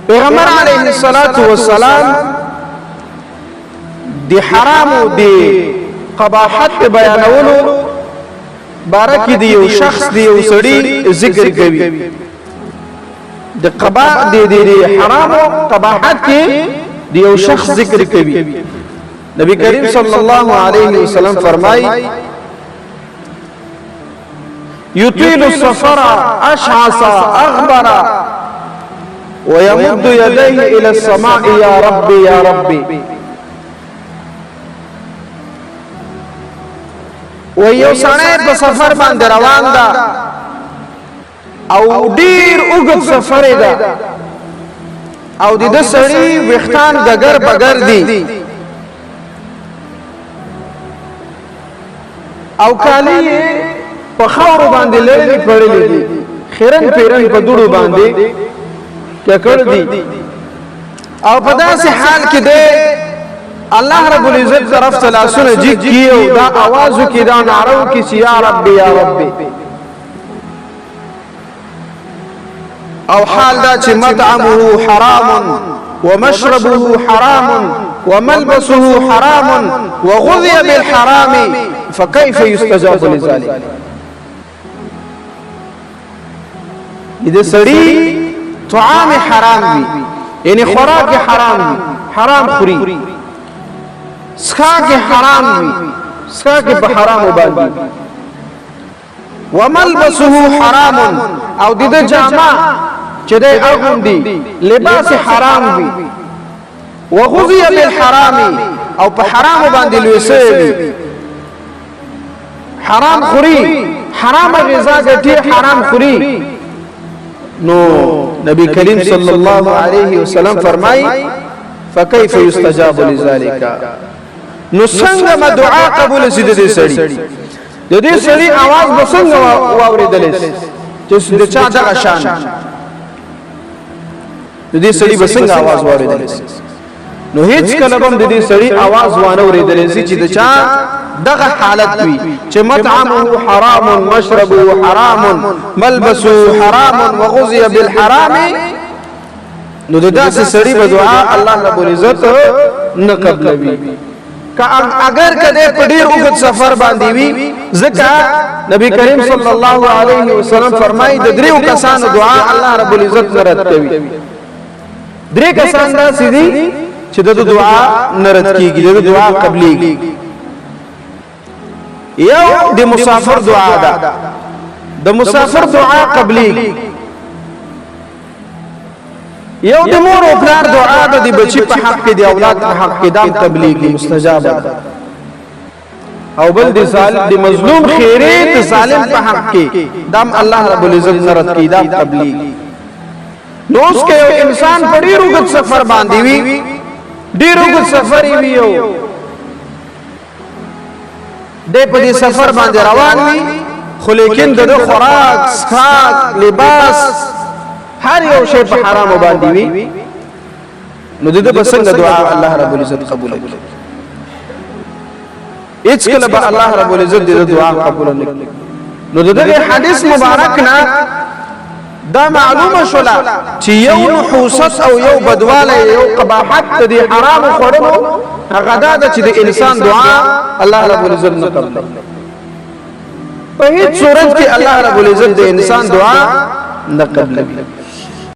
پیغمبر علیه الصلاة والسلام دی حرام او دی قباحت بیانولو بارکی دی یو شخص دی یو سړی ذکر کوي د قباح دی حرام او قباحت کې دی یو شخص ذکر کوي نبی کریم صلی الله علیه وسلم فرمای یطیل السفر اشعث اغبر ويمد يديه الى السماء يا ربي يا ربي ويو سړی په سفر باندې روان ده او ډیر اوږد سفر ده او د سړی وختان ګګر بګر دي او کالی په خاور باندې لری پړلې دي خیرن پیرن په دوړو باندې کړ دي او په داسې حال کې ده الله رب العزت طرف ته لاسونه جګ کیو دا आवाज کی دا نارو کی یا رب یا رب او حال دا چې مطعمه حرام ومشربه حرام وملبسه حرام وغذي بالحرام فكيف يستجاب لذلك اذا سړی طعام حرام وي یعنی خوراک حرام وي حرام خوري سکاک حرام وي سکاک په حرام باندې وملبسه حرام او د جامه چې د اغوندي لباس حرام وي وغذي بالحرام او په حرام باندې لوسوي حرام خوري حرام غذا ګټي حرام خوري نو نبی کریم صلی الله علیه وسلم فرمای فكيف يستجاب لذلك نو څنګه ما دعا قبول سي د سړي د دې سړي आवाज بسنګ واوریدل چې د چا دغه شان د دې سړي بسنګ आवाज واوریدل نو هیڅ کله هم د دې سړي आवाज وانه اوریدل سي چې د چا دغه حالت وي چې مطعمه حرام مشربه حرام ملبسه حرام وغذي بالحرام نو داسې سړي په دعا الله رب العزت نه قبلوي اگر کده په ډیر وخت سفر باندې وي ځکه نبی کریم صلی الله علیه وسلم فرمایي د دریو کسانو دعا الله رب العزت رد کوي درې کسان دا سړي چې د دعا نه رد کیږي د دعا قبليږي یو د مسافر دعا ده د مسافر دعا قبليږي یو د مور او پلار دعا ده د بچی په حق کې د اولاد په حق کې دام قبليږي مستجاب ده او بل د ظالم د مظلوم خیره د ظالم په حق کې دام الله رب العزت نرد کې دام قبليږي نو اس کې انسان په ډیرو غت سفر باندې وي ډیرو غت سفر وي یو د په دې سفر باندې روان وي خو لیکن د خوراک اسکاک لباس هر یو شی په حرام باندې وي نو دغه بسنګ دعا الله رب العزت قبول کړي اڅ کله به الله رب العزت دې دعا قبول نکړي نو دغه حدیث مبارک نه دا معلومه شولا چې یو نحوست او یو بدواله یو قباحت دې حرام خورلو هغه دا چې د انسان دعا الله رب العزت نه قبول په هیڅ صورت کې الله رب العزت د انسان دعا نه قبول